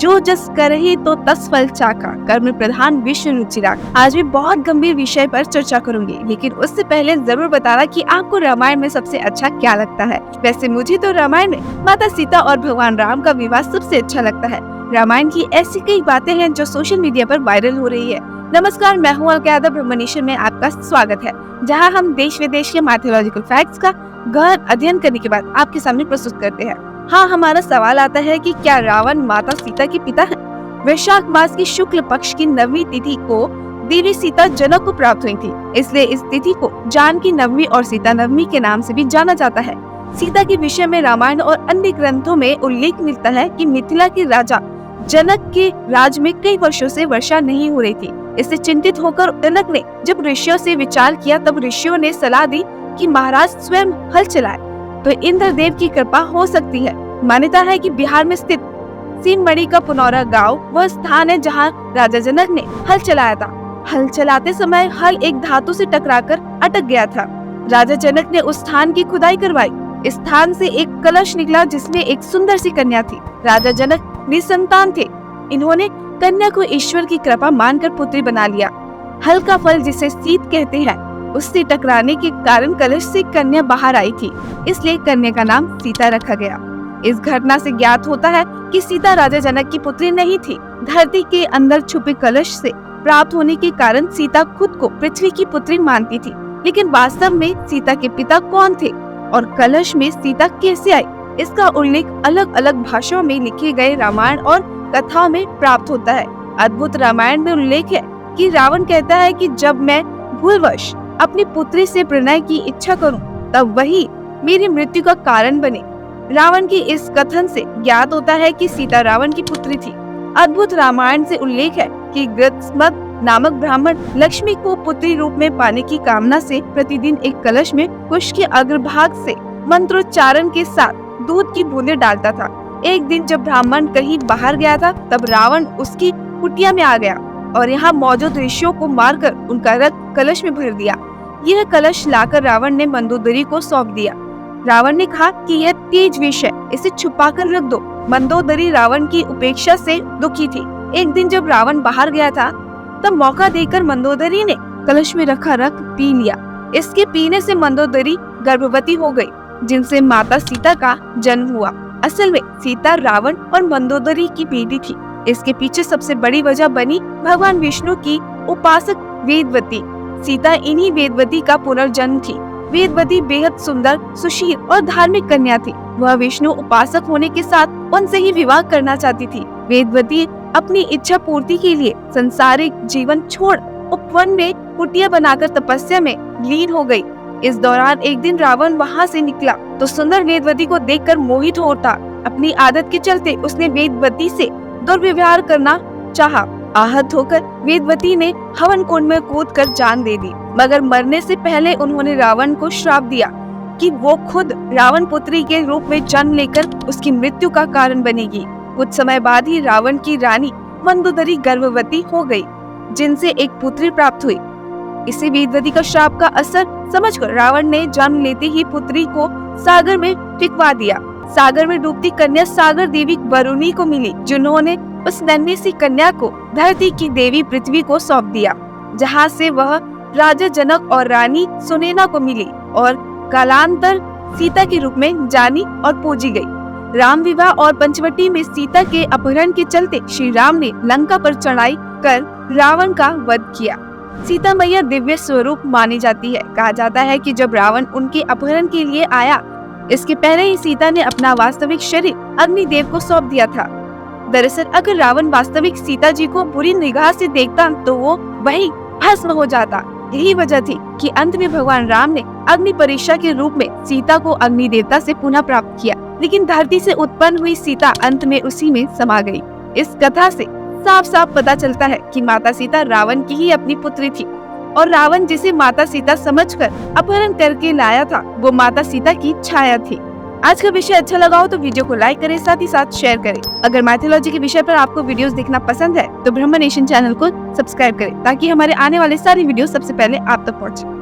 जो जस करहि तो तस फल चाका, कर्म प्रधान विश्व रुचिरा। आज भी बहुत गंभीर विषय पर चर्चा करूंगी, लेकिन उससे पहले जरूर बताना कि आपको रामायण में सबसे अच्छा क्या लगता है। वैसे मुझे तो रामायण में माता सीता और भगवान राम का विवाह सबसे अच्छा लगता है। रामायण की ऐसी कई बातें हैं जो सोशल मीडिया पर वायरल हो रही है। नमस्कार, मैं हूँ अलकायदा ब्रह्मनिशन में आपका स्वागत है, जहाँ हम देश विदेश के माइथोलॉजिकल फैक्ट्स का गहन अध्ययन करने के बाद आपके सामने प्रस्तुत करते हैं। हाँ, हमारा सवाल आता है कि क्या रावण माता सीता के पिता है? वैशाख मास की शुक्ल पक्ष की 9वीं तिथि को देवी सीता जनक को प्राप्त हुई थी, इसलिए इस तिथि को जानकी नवमी और सीता नवमी के नाम से भी जाना जाता है। सीता के विषय में रामायण और अन्य ग्रंथों में उल्लेख मिलता है कि मिथिला के राजा जनक के राज में कई वर्षों से वर्षा नहीं हो रही थी। इससे चिंतित होकर जनक ने जब ऋषियों से विचार किया, तब ऋषियों ने सलाह दी कि महाराज स्वयं हल चलाए तो इंद्रदेव की कृपा हो सकती है। मान्यता है कि बिहार में स्थित सीनमढ़ी का पुनौरा गांव वह स्थान है जहां राजा जनक ने हल चलाया था। हल चलाते समय हल एक धातु से टकराकर अटक गया था। राजा जनक ने उस स्थान की खुदाई करवाई। इस स्थान से एक कलश निकला जिसमें एक सुंदर सी कन्या थी। राजा जनक निसंतान थे। इन्होंने कन्या को ईश्वर की कृपा मानकर पुत्री बना लिया। हल का फल जिसे सीत कहते हैं, उससे टकराने के कारण कलश से कन्या बाहर आई थी, इसलिए कन्या का नाम सीता रखा गया। इस घटना से ज्ञात होता है कि सीता राजा जनक की पुत्री नहीं थी। धरती के अंदर छुपे कलश से प्राप्त होने के कारण सीता खुद को पृथ्वी की पुत्री मानती थी, लेकिन वास्तव में सीता के पिता कौन थे और कलश में सीता कैसे आई, इसका उल्लेख अलग अलग भाषाओं में लिखे गए रामायण और कथाओं में प्राप्त होता है। अद्भुत रामायण में उल्लेख है कि रावण कहता है कि जब मैं भूलवश अपनी पुत्री से प्रणय की इच्छा करूं, तब वही मेरी मृत्यु का कारण बने। रावण की इस कथन से ज्ञात होता है कि सीता रावण की पुत्री थी। अद्भुत रामायण से उल्लेख है कि गृत्समत नामक ब्राह्मण लक्ष्मी को पुत्री रूप में पाने की कामना से प्रतिदिन एक कलश में कुश के अग्रभाग से मंत्रोच्चारण के साथ दूध की बूंदें डालता था। एक दिन जब ब्राह्मण कहीं बाहर गया था, तब रावण उसकी कुटिया में आ गया और यहाँ मौजूद ऋषियों को मारकर उनका रक्त कलश में भर दिया। यह कलश लाकर रावण ने मंदोदरी को सौंप दिया। रावण ने कहा कि यह तेज विष है, इसे छुपाकर रख दो। मंदोदरी रावण की उपेक्षा से दुखी थी। एक दिन जब रावण बाहर गया था, तब मौका देकर मंदोदरी ने कलश में रखा रक्त पी लिया। इसके पीने से मंदोदरी गर्भवती हो गई, जिनसे माता सीता का जन्म हुआ। असल में सीता रावण और मंदोदरी की बेटी थी। इसके पीछे सबसे बड़ी वजह बनी भगवान विष्णु की उपासक वेदवती। सीता इन्हीं वेदवती का पुनर्जन्म थी। वेदवती बेहद सुंदर, सुशील और धार्मिक कन्या थी। वह विष्णु उपासक होने के साथ उनसे ही विवाह करना चाहती थी। वेदवती अपनी इच्छा पूर्ति के लिए संसारिक जीवन छोड़ उपवन में कुटिया बनाकर तपस्या में लीन हो गई। इस दौरान एक दिन रावण वहाँ से निकला तो सुंदर वेदवती को देखकर मोहित हो उठा। अपनी आदत के चलते उसने वेदवती से दुर्व्यवहार करना चाहा। आहत होकर वेदवती ने हवन कुंड में कूदकर जान दे दी, मगर मरने से पहले उन्होंने रावण को श्राप दिया कि वो खुद रावण पुत्री के रूप में जन्म लेकर उसकी मृत्यु का कारण बनेगी। कुछ समय बाद ही रावण की रानी मंदोदरी गर्भवती हो गई, जिनसे एक पुत्री प्राप्त हुई। इसी वेदवती का श्राप का असर समझकर रावण ने जन्म लेते ही पुत्री को सागर में फेंकवा दिया। सागर में डूबती कन्या सागर देवी वरुणी को मिली, जिन्होंने उस नन्ही सी कन्या को धरती की देवी पृथ्वी को सौंप दिया, जहाँ से वह राजा जनक और रानी सुनैना को मिली और कालांतर सीता के रूप में जानी और पूजी गई। राम विवाह और पंचवटी में सीता के अपहरण के चलते श्री राम ने लंका पर चढ़ाई कर रावण का वध किया। सीता मैया दिव्य स्वरूप मानी जाती है। कहा जाता है कि जब रावण उनके अपहरण के लिए आया, इसके पहले ही सीता ने अपना वास्तविक शरीर अग्निदेव को सौंप दिया था। दरअसल अगर रावण वास्तविक सीता जी को बुरी निगाह से देखता तो वो वही भस्म हो जाता। यही वजह थी कि अंत में भगवान राम ने अग्नि परीक्षा के रूप में सीता को अग्नि देवता से पुनः प्राप्त किया, लेकिन धरती से उत्पन्न हुई सीता अंत में उसी में समा गई। इस कथा से साफ साफ पता चलता है कि माता सीता रावण की ही अपनी पुत्री थी और रावण जिसे माता सीता समझकर अपहरण करके लाया था, वो माता सीता की छाया थी। आज का विषय अच्छा लगा हो तो वीडियो को लाइक करें, साथ ही साथ शेयर करें। अगर माइथोलॉजी के विषय पर आपको वीडियोस देखना पसंद है तो ब्रह्मनिशन चैनल को सब्सक्राइब करें, ताकि हमारे आने वाले सारे वीडियो सबसे पहले आप तक पहुंचे।